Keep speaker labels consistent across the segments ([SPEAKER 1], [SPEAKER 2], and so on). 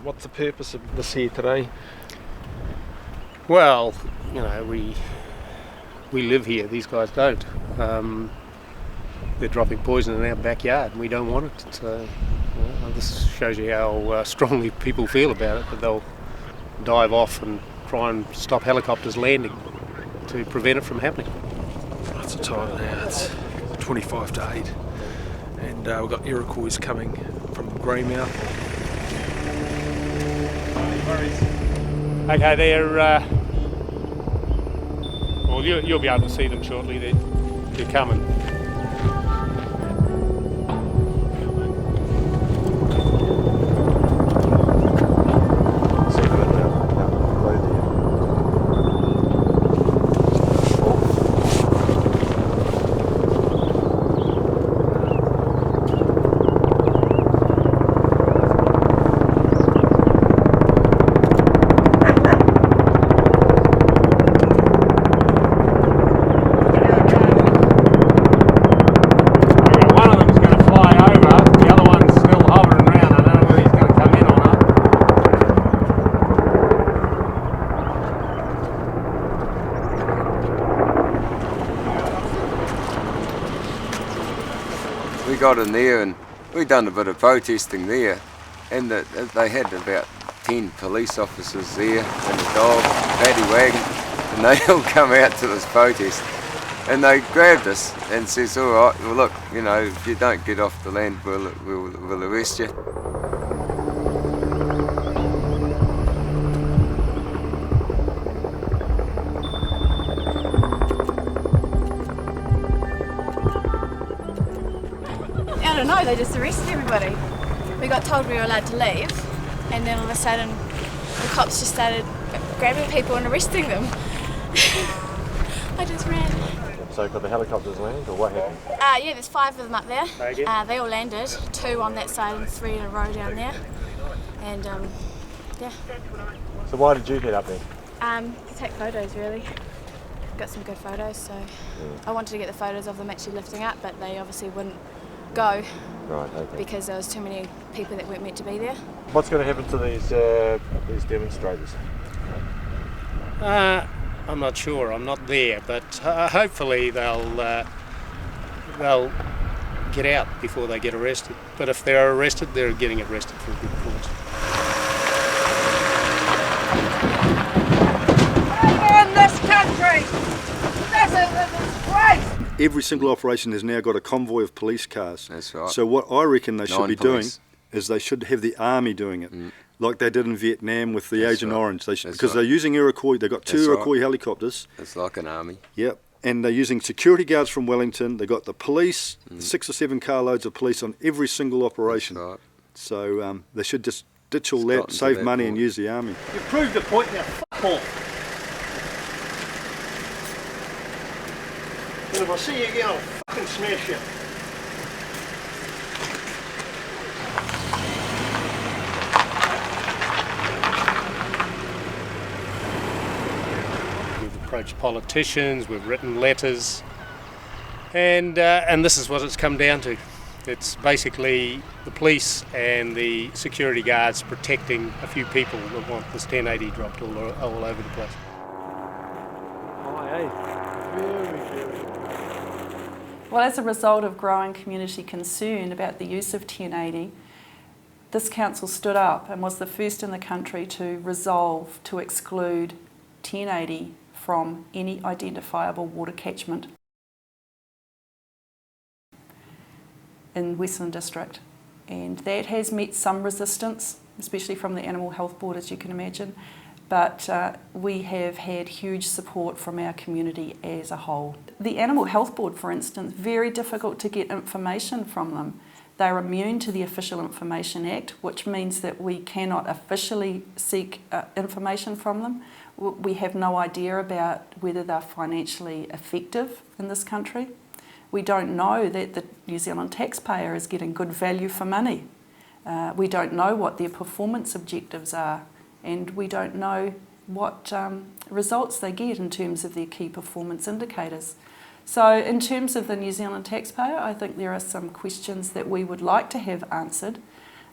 [SPEAKER 1] What's the purpose of this here today?
[SPEAKER 2] Well, you know, we live here, these guys don't. They're dropping poison in our backyard and we don't want it. So this shows you how strongly people feel about it, that they'll dive off and try and stop helicopters landing to prevent it from happening.
[SPEAKER 1] What's the time now? It's 25 to 8 and we've got Iroquois coming from Greymouth.
[SPEAKER 2] Okay, they're well, you'll be able to see them shortly. They're coming.
[SPEAKER 3] We got in there and we done a bit of protesting there, and they had about 10 police officers there and a dog, paddy wagon, and they all come out to this protest and they grabbed us and says, all right, well look, you know, if you don't get off the land we'll arrest you.
[SPEAKER 4] I don't know, they just arrested everybody. We got told we were allowed to leave, and then all of a sudden the cops just started grabbing people and arresting them. I just ran.
[SPEAKER 1] So could the helicopters land, or what happened?
[SPEAKER 4] Yeah, there's 5 of them up there. They all landed, 2 on that side and 3 in a row down there. And yeah.
[SPEAKER 1] So why did you get up there?
[SPEAKER 4] To take photos, really. Got some good photos, so I wanted to get the photos of them actually lifting up, but they obviously wouldn't go.
[SPEAKER 1] Right, okay.
[SPEAKER 4] Because there was too many people that weren't meant to be there.
[SPEAKER 1] What's going to happen to these demonstrators?
[SPEAKER 2] I'm not sure. I'm not there, but hopefully they'll get out before they get arrested. But if they're arrested, they're getting arrested for a good cause.
[SPEAKER 5] In this country, this is a disgrace.
[SPEAKER 6] Every single operation has now got a convoy of police cars.
[SPEAKER 3] That's right.
[SPEAKER 6] So what I reckon they should be doing
[SPEAKER 3] police.
[SPEAKER 6] is they should have the army doing it, like they did in Vietnam with the
[SPEAKER 3] That's
[SPEAKER 6] Agent
[SPEAKER 3] right.
[SPEAKER 6] Orange. They
[SPEAKER 3] That's
[SPEAKER 6] because
[SPEAKER 3] right.
[SPEAKER 6] they're using Iroquois. They've got 2
[SPEAKER 3] That's
[SPEAKER 6] Iroquois
[SPEAKER 3] right.
[SPEAKER 6] helicopters.
[SPEAKER 3] It's like an army.
[SPEAKER 6] Yep. And they're using security guards from Wellington. They've got the police, 6 or 7 carloads of police on every single operation.
[SPEAKER 3] That's right.
[SPEAKER 6] So they should just ditch all
[SPEAKER 3] It's
[SPEAKER 6] that,
[SPEAKER 3] gotten to
[SPEAKER 6] save
[SPEAKER 3] that
[SPEAKER 6] money
[SPEAKER 3] point.
[SPEAKER 6] and use the army.
[SPEAKER 5] You proved the point, now f*** off. And if I see you again, I'll fucking smash you.
[SPEAKER 2] We've approached politicians, we've written letters, And this is what it's come down to. It's basically the police and the security guards protecting a few people that want this 1080 dropped all over the place.
[SPEAKER 7] Well, as a result of growing community concern about the use of 1080, this council stood up and was the first in the country to resolve to exclude 1080 from any identifiable water catchment in Westland District. And that has met some resistance, especially from the Animal Health Board, as you can imagine, but we have had huge support from our community as a whole. The Animal Health Board, for instance, very difficult to get information from them. They're immune to the Official Information Act, which means that we cannot officially seek information from them. We have no idea about whether they're financially effective in this country. We don't know that the New Zealand taxpayer is getting good value for money. We don't know what their performance objectives are, and we don't know what results they get in terms of their key performance indicators. So in terms of the New Zealand taxpayer, I think there are some questions that we would like to have answered,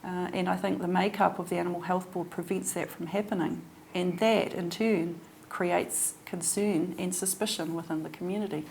[SPEAKER 7] and I think the makeup of the Animal Health Board prevents that from happening, and that in turn creates concern and suspicion within the community.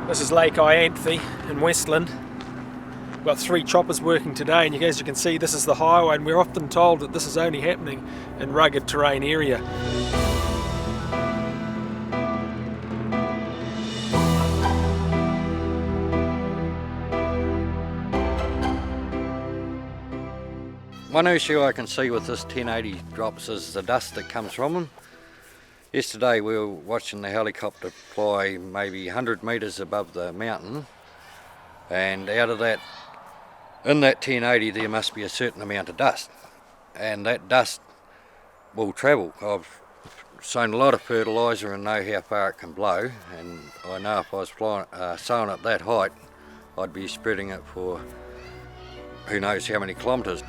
[SPEAKER 1] This is Lake Ianthe in Westland. We've got 3 choppers working today, and as you can see, this is the highway, and we're often told that this is only happening in rugged terrain area.
[SPEAKER 8] One issue I can see with this 1080 drops is the dust that comes from them. Yesterday we were watching the helicopter fly maybe 100 metres above the mountain, and out of that, in that 1080 there must be a certain amount of dust, and that dust will travel. I've sown a lot of fertiliser and know how far it can blow, and I know if I was sowing at that height I'd be spreading it for who knows how many kilometres.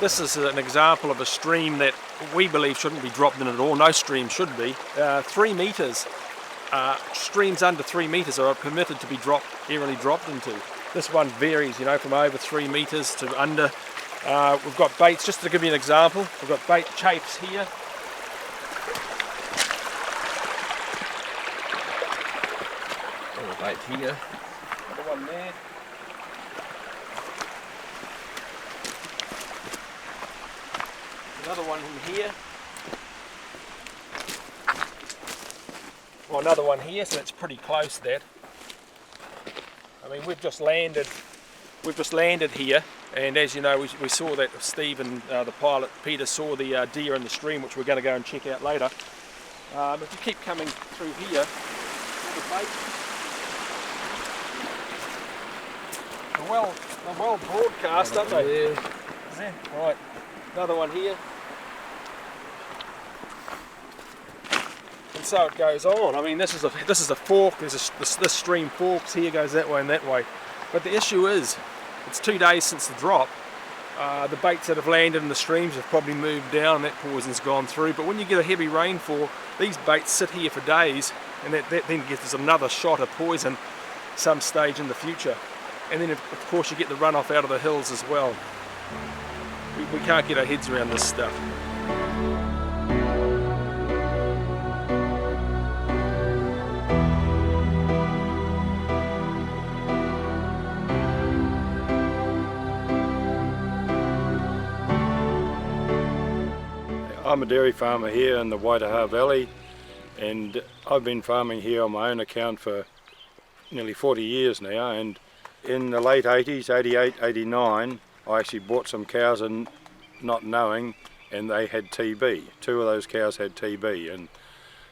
[SPEAKER 1] This is an example of a stream that we believe shouldn't be dropped in at all. No stream should be. 3 metres, streams under 3 metres are permitted to be aerially dropped into. This one varies, you know, from over 3 metres to under. We've got baits, just to give you an example, we've got bait chafes here. Bait here, another one there. Another one in here. Well, another one here, so that's pretty close, that. I mean, we've just landed here, and as you know, we saw that Steve and the pilot Peter saw the deer in the stream, which we're going to go and check out later. If you keep coming through here, the bait. They're well broadcast, aren't they? Yeah. Right. Another one here. And so it goes on. I mean, this is a fork. This stream forks here, goes that way and that way. But the issue is, it's 2 days since the drop. The baits that have landed in the streams have probably moved down and that poison's gone through. But when you get a heavy rainfall, these baits sit here for days, and that then gives us another shot of poison some stage in the future. And then of course you get the runoff out of the hills as well. We can't get our heads around this stuff.
[SPEAKER 9] I'm a dairy farmer here in the Waitaha Valley, and I've been farming here on my own account for nearly 40 years now, and in the late 80s, 88, 89, I actually bought some cows and not knowing, and they had TB. 2 of those cows had TB, and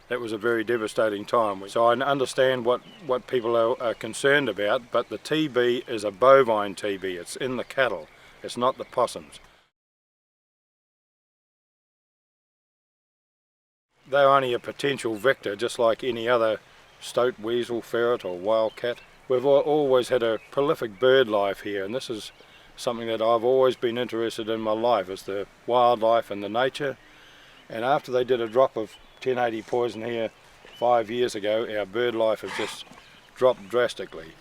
[SPEAKER 9] that was a very devastating time. So I understand what people are concerned about, but the TB is a bovine TB. It's in the cattle, it's not the possums. They're only a potential vector, just like any other stoat, weasel, ferret or wildcat. We've always had a prolific bird life here, and this is something that I've always been interested in my life, is the wildlife and the nature. And after they did a drop of 1080 poison here 5 years ago, our bird life has just dropped drastically.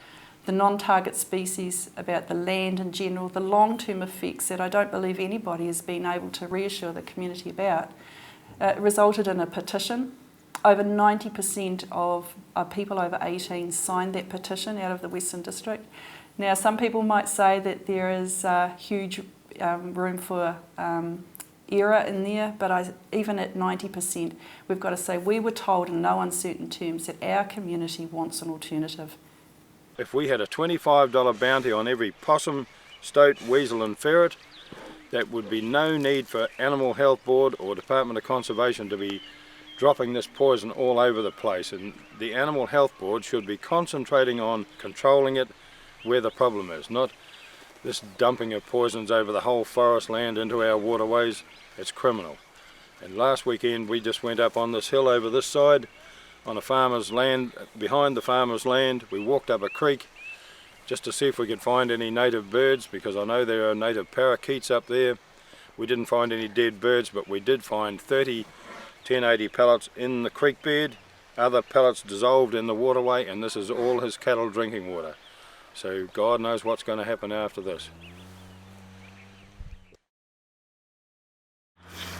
[SPEAKER 7] The non-target species, about the land in general, the long-term effects that I don't believe anybody has been able to reassure the community about, resulted in a petition. Over 90% of people over 18 signed that petition out of the Westland District. Now, some people might say that there is huge room for error in there, but even at 90%, we've got to say we were told in no uncertain terms that our community wants an alternative.
[SPEAKER 9] If we had a $25 bounty on every possum, stoat, weasel and ferret, there would be no need for Animal Health Board or Department of Conservation to be dropping this poison all over the place, and the Animal Health Board should be concentrating on controlling it where the problem is, not this dumping of poisons over the whole forest land into our waterways. It's criminal. And last weekend we just went up on this hill over this side on a farmer's land, behind the farmer's land. We walked up a creek just to see if we could find any native birds, because I know there are native parakeets up there. We didn't find any dead birds, but we did find 30 1080 pellets in the creek bed, other pellets dissolved in the waterway, and this is all his cattle drinking water. So God knows what's going to happen after this.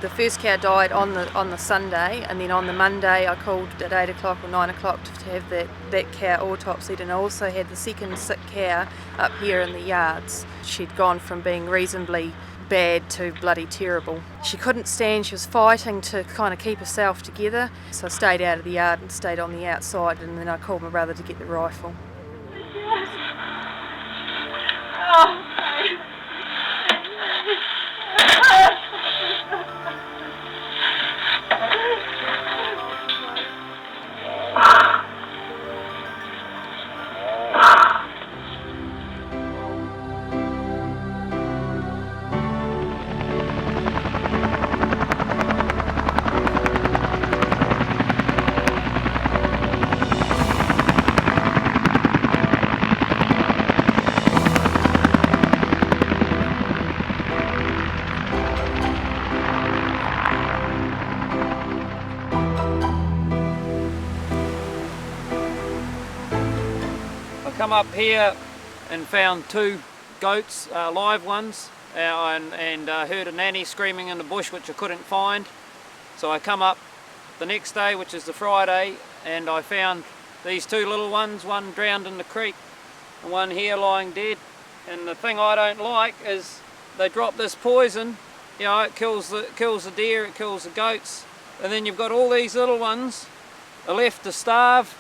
[SPEAKER 10] The first cow died on the Sunday, and then on the Monday I called at 8 o'clock or 9 o'clock to have that cow autopsied, and I also had the second sick cow up here in the yards. She'd gone from being reasonably bad to bloody terrible. She couldn't stand, she was fighting to kind of keep herself together, so I stayed out of the yard and stayed on the outside, and then I called my brother to get the rifle.
[SPEAKER 11] Come up here and found 2 goats, live ones, and heard a nanny screaming in the bush which I couldn't find. So I come up the next day, which is the Friday, and I found these 2 little ones, one drowned in the creek and one here lying dead. And the thing I don't like is they drop this poison, you know, it kills the deer, it kills the goats, and then you've got all these little ones are left to starve,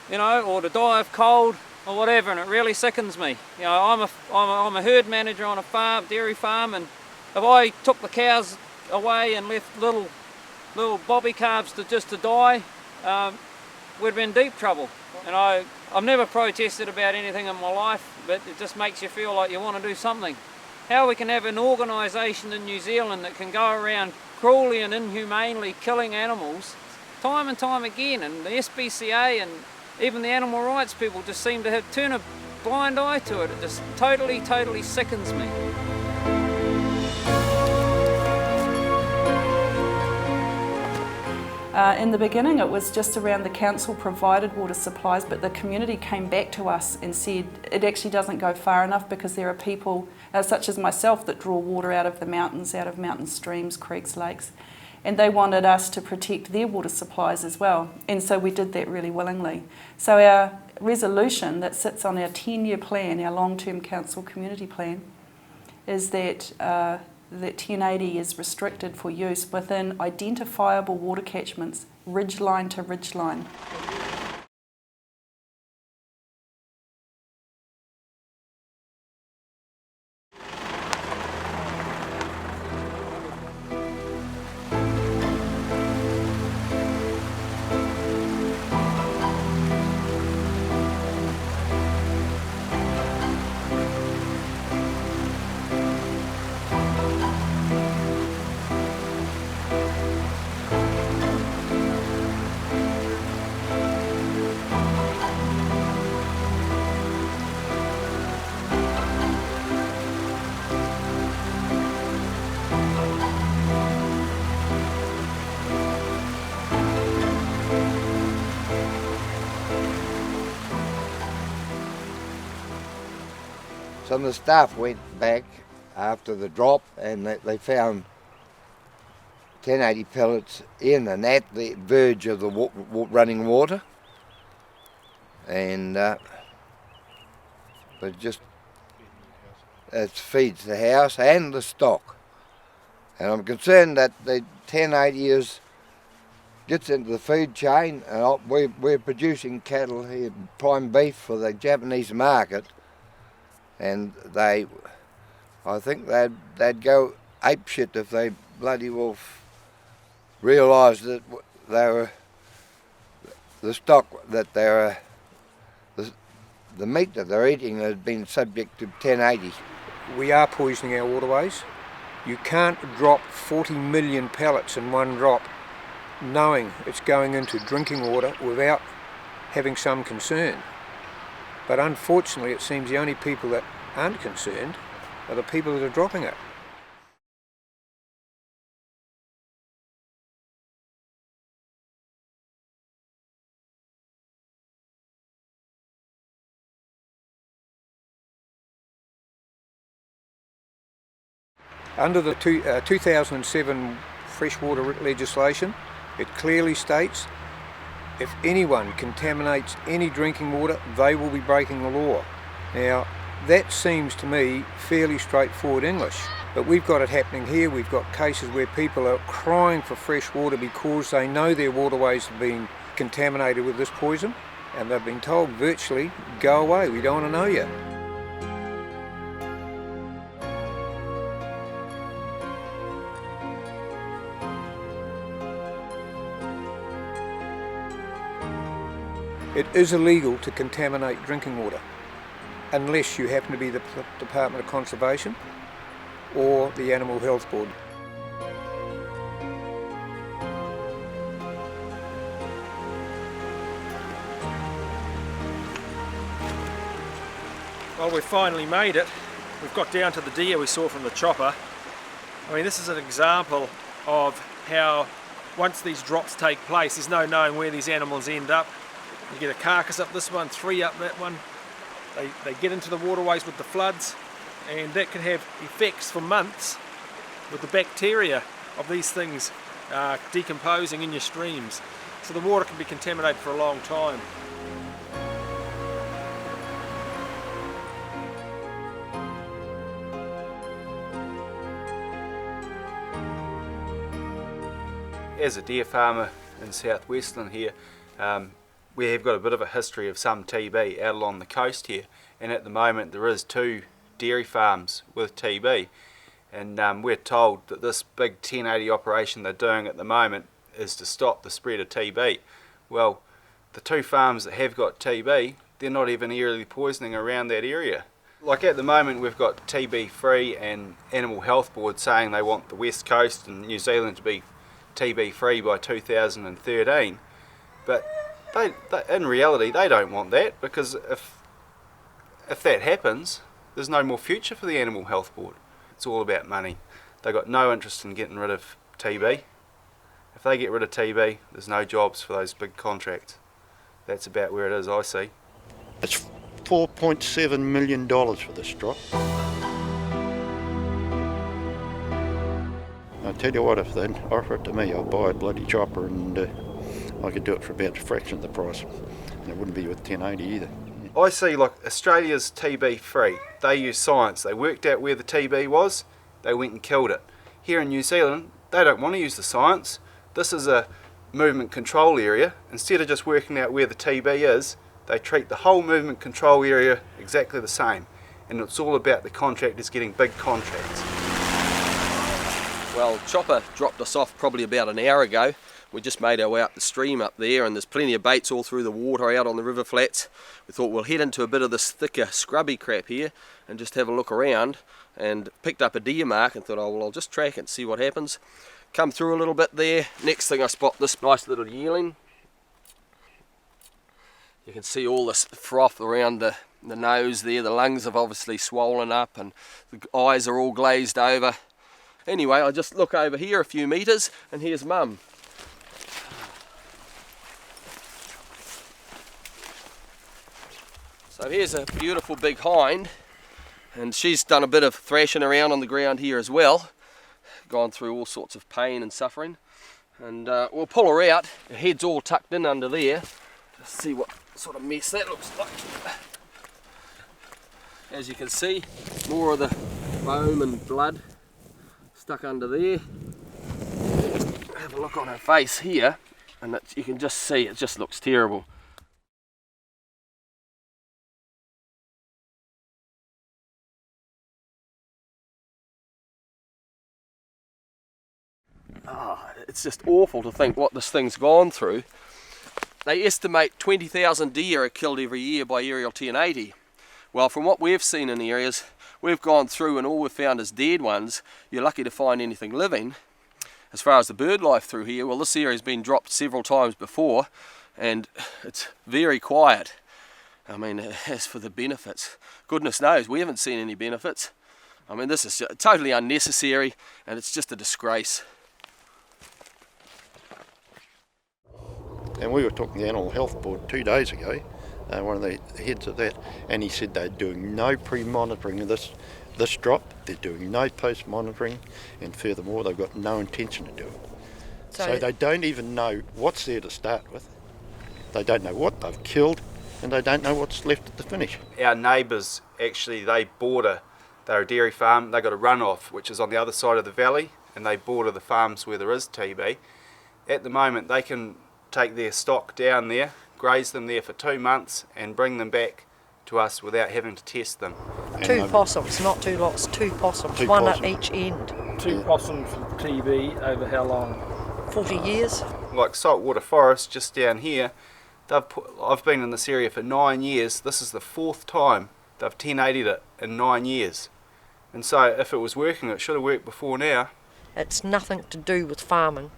[SPEAKER 11] you know, or to die of cold or whatever, and it really sickens me. You know, I'm a herd manager on a farm, dairy farm, and if I took the cows away and left little bobby calves to die, we'd be in deep trouble. And I've never protested about anything in my life, but it just makes you feel like you want to do something. How we can have an organisation in New Zealand that can go around cruelly and inhumanely killing animals time and time again, and the SPCA and even the animal rights people just seem to have turn a blind eye to it. It just totally sickens me.
[SPEAKER 7] In the beginning it was just around the council provided water supplies, but the community came back to us and said it actually doesn't go far enough because there are people such as myself that draw water out of the mountains, out of mountain streams, creeks, lakes, and they wanted us to protect their water supplies as well, and so we did that really willingly. So our resolution that sits on our 10-year plan, our long-term council community plan, is that that 1080 is restricted for use within identifiable water catchments, ridgeline to ridgeline.
[SPEAKER 12] Some of the staff went back after the drop and they found 1080 pellets in and at the verge of the running water, and it feeds the house and the stock. And I'm concerned that the 1080 gets into the food chain, and we're producing cattle here, prime beef for the Japanese market. And I think they'd go apeshit if they bloody well realised that the meat that they're eating has been subject to 1080.
[SPEAKER 9] We are poisoning our waterways. You can't drop 40 million pellets in one drop knowing it's going into drinking water without having some concern. But unfortunately, it seems the only people that aren't concerned are the people that are dropping it. Under the 2007 freshwater legislation, it clearly states if anyone contaminates any drinking water, they will be breaking the law. Now, that seems to me fairly straightforward English, but we've got it happening here. We've got cases where people are crying for fresh water because they know their waterways have been contaminated with this poison, and they've been told virtually, go away, we don't want to know you. It is illegal to contaminate drinking water unless you happen to be the Department of Conservation or the Animal Health Board.
[SPEAKER 1] Well, we've finally made it. We've got down to the deer we saw from the chopper. I mean, this is an example of how once these drops take place, there's no knowing where these animals end up. You get a carcass up this one, 3 up that one. They get into the waterways with the floods, and that can have effects for months with the bacteria of these things decomposing in your streams. So the water can be contaminated for a long time.
[SPEAKER 13] As a deer farmer in South Westland here, we have got a bit of a history of some TB out along the coast here, and at the moment there is 2 dairy farms with TB, and we're told that this big 1080 operation they're doing at the moment is to stop the spread of TB. Well, the 2 farms that have got TB, they're not even aerially poisoning around that area. Like at the moment we've got TB free, and Animal Health Board saying they want the West Coast and New Zealand to be TB free by 2013, but in reality they don't want that, because if that happens, there's no more future for the Animal Health Board. It's all about money. They've got no interest in getting rid of TB. If they get rid of TB, there's no jobs for those big contracts. That's about where it is, I see.
[SPEAKER 6] It's $4.7 million for this drop. I tell you what, if they'd offer it to me, I'll buy a bloody chopper and I could do it for about a fraction of the price. And it wouldn't be with 1080 either.
[SPEAKER 13] I see, like, Australia's TB free. They use science. They worked out where the TB was, they went and killed it. Here in New Zealand, they don't want to use the science. This is a movement control area. Instead of just working out where the TB is, they treat the whole movement control area exactly the same. And it's all about the contractors getting big contracts.
[SPEAKER 14] Well, Chopper dropped us off probably about an hour ago. We just made our way up the stream up there, and there's plenty of baits all through the water out on the river flats. We thought we'll head into a bit of this thicker scrubby crap here and just have a look around, and picked up a deer mark and thought, oh well, I'll just track it and see what happens. Come through a little bit there. Next thing I spot this nice little yearling. You can see all this froth around the nose there. The lungs have obviously swollen up and the eyes are all glazed over. Anyway, I just look over here a few metres and here's Mum. So here's a beautiful big hind, and she's done a bit of thrashing around on the ground here as well. Gone through all sorts of pain and suffering. And we'll pull her out. Her head's all tucked in under there. Just see what sort of mess that looks like. As you can see, more of the foam and blood stuck under there. Have a look on her face here, and you can just see it just looks terrible. It's just awful to think what this thing's gone through. They estimate 20,000 deer are killed every year by aerial 1080. Well, from what we've seen in the areas, we've gone through and all we've found is dead ones. You're lucky to find anything living. As far as the bird life through here, well, this area's been dropped several times before and it's very quiet. I mean, as for the benefits, goodness knows, we haven't seen any benefits. I mean, this is totally unnecessary and it's just a disgrace.
[SPEAKER 6] And we were talking to the Animal Health Board 2 days ago, one of the heads of that, and he said they're doing no pre-monitoring of this drop, they're doing no post-monitoring, and furthermore they've got no intention to do it. So they don't even know what's there to start with, they don't know what they've killed, and they don't know what's left at the finish.
[SPEAKER 13] Our neighbours, actually, they're a dairy farm, they got a runoff which is on the other side of the valley, and they border the farms where there is TB. At the moment they can take their stock down there, graze them there for 2 months and bring them back to us without having to test them.
[SPEAKER 5] And 2 possums, not 2 lots, 2 possums, one at each end.
[SPEAKER 1] 2 possums with TB over how long?
[SPEAKER 5] 40 years.
[SPEAKER 13] Like saltwater forest just down here, I've been in this area for 9 years. This is the 4th time they've 1080'd it in 9 years. And so if it was working, it should have worked before now.
[SPEAKER 5] It's nothing to do with farming.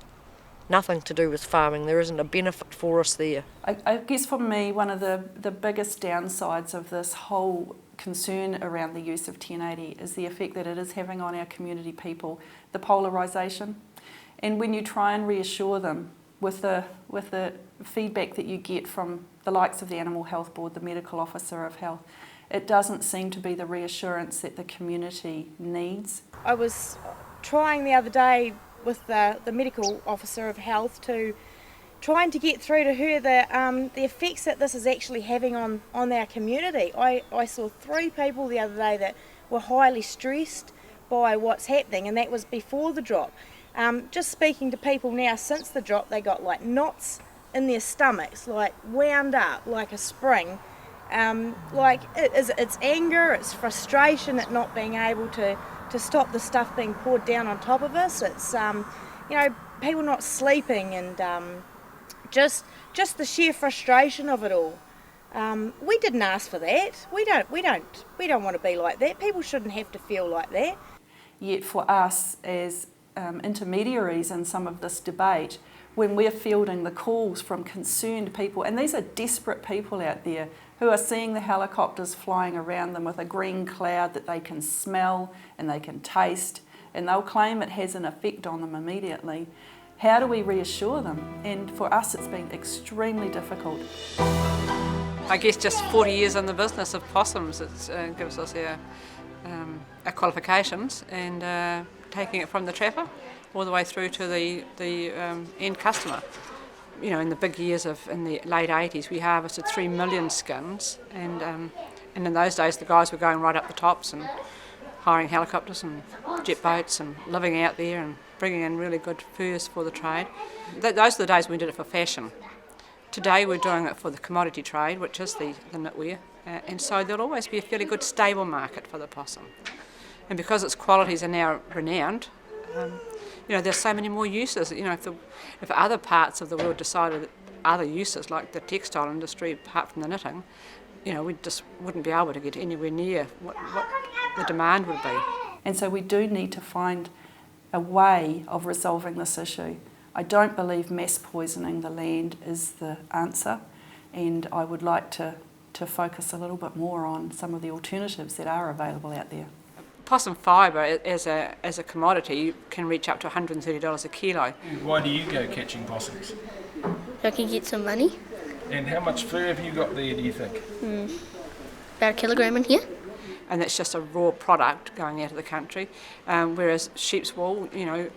[SPEAKER 5] Nothing to do with farming. There isn't a benefit for us there.
[SPEAKER 7] I guess for me, one of the biggest downsides of this whole concern around the use of 1080 is the effect that it is having on our community people, the polarisation. And when you try and reassure them with the feedback that you get from the likes of the Animal Health Board, the Medical Officer of Health, it doesn't seem to be the reassurance that the community needs.
[SPEAKER 15] I was trying the other day with the Medical Officer of Health trying to get through to her the effects that this is actually having on our community. I saw 3 people the other day that were highly stressed by what's happening, and that was before the drop. Just speaking to people now since the drop, they got like knots in their stomachs, like wound up like a spring. Like it's anger, it's frustration at not being able to stop the stuff being poured down on top of us. It's people not sleeping and just the sheer frustration of it all. We didn't ask for that. We don't want to be like that. People shouldn't have to feel like that.
[SPEAKER 7] Yet for us as intermediaries in some of this debate, when we're fielding the calls from concerned people, and these are desperate people out there who are seeing the helicopters flying around them with a green cloud that they can smell and they can taste, and they'll claim it has an effect on them immediately. How do we reassure them? And for us it's been extremely difficult.
[SPEAKER 16] I guess just 40 years in the business of possums, it gives us our qualifications, and taking it from the trapper all the way through to the end customer. You know, in the big years in the late 80s, we harvested 3 million skins, and in those days the guys were going right up the tops and hiring helicopters and jet boats and living out there and bringing in really good furs for the trade. Those are the days when we did it for fashion. Today we're doing it for the commodity trade, which is the knitwear, and so there'll always be a fairly good stable market for the possum. And because its qualities are now renowned, you know, there's so many more uses. You know, if other parts of the world decided other uses, like the textile industry, apart from the knitting, you know, we just wouldn't be able to get anywhere near what the demand would be.
[SPEAKER 7] And so we do need to find a way of resolving this issue. I don't believe mass poisoning the land is the answer, and I would like to focus a little bit more on some of the alternatives that are available out there.
[SPEAKER 16] Possum fibre as a commodity can reach up to $130 a kilo.
[SPEAKER 1] Why do you go catching possums?
[SPEAKER 17] So I can get some money.
[SPEAKER 1] And how much fur have you got there, do you think?
[SPEAKER 17] About 1 kilogram in here.
[SPEAKER 16] And that's just a raw product going out of the country, whereas sheep's wool, you know,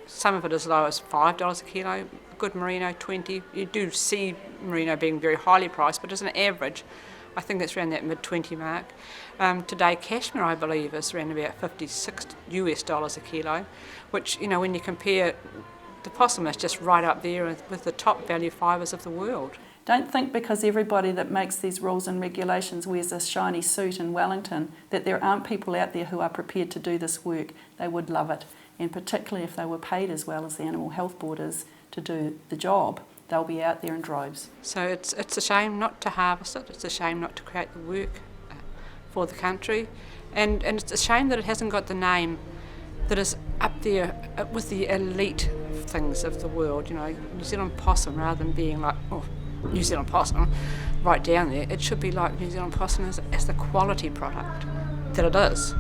[SPEAKER 16] some of it as low as $5 a kilo, good merino 20. You do see merino being very highly priced, but as an average, I think that's around that mid-20 mark. Today, cashmere, I believe, is around about $56 a kilo, which, you know, when you compare, the possum is just right up there with the top value fibres of the world.
[SPEAKER 7] Don't think because everybody that makes these rules and regulations wears a shiny suit in Wellington that there aren't people out there who are prepared to do this work. They would love it, and particularly if they were paid as well as the Animal Health Board is to do the job, they'll be out there in droves.
[SPEAKER 16] So it's a shame not to harvest it, it's a shame not to create the work for the country, and it's a shame that it hasn't got the name that is up there with the elite things of the world, you know, New Zealand possum, rather than being like, oh, New Zealand possum right down there. It should be like New Zealand possum as the quality product that it is.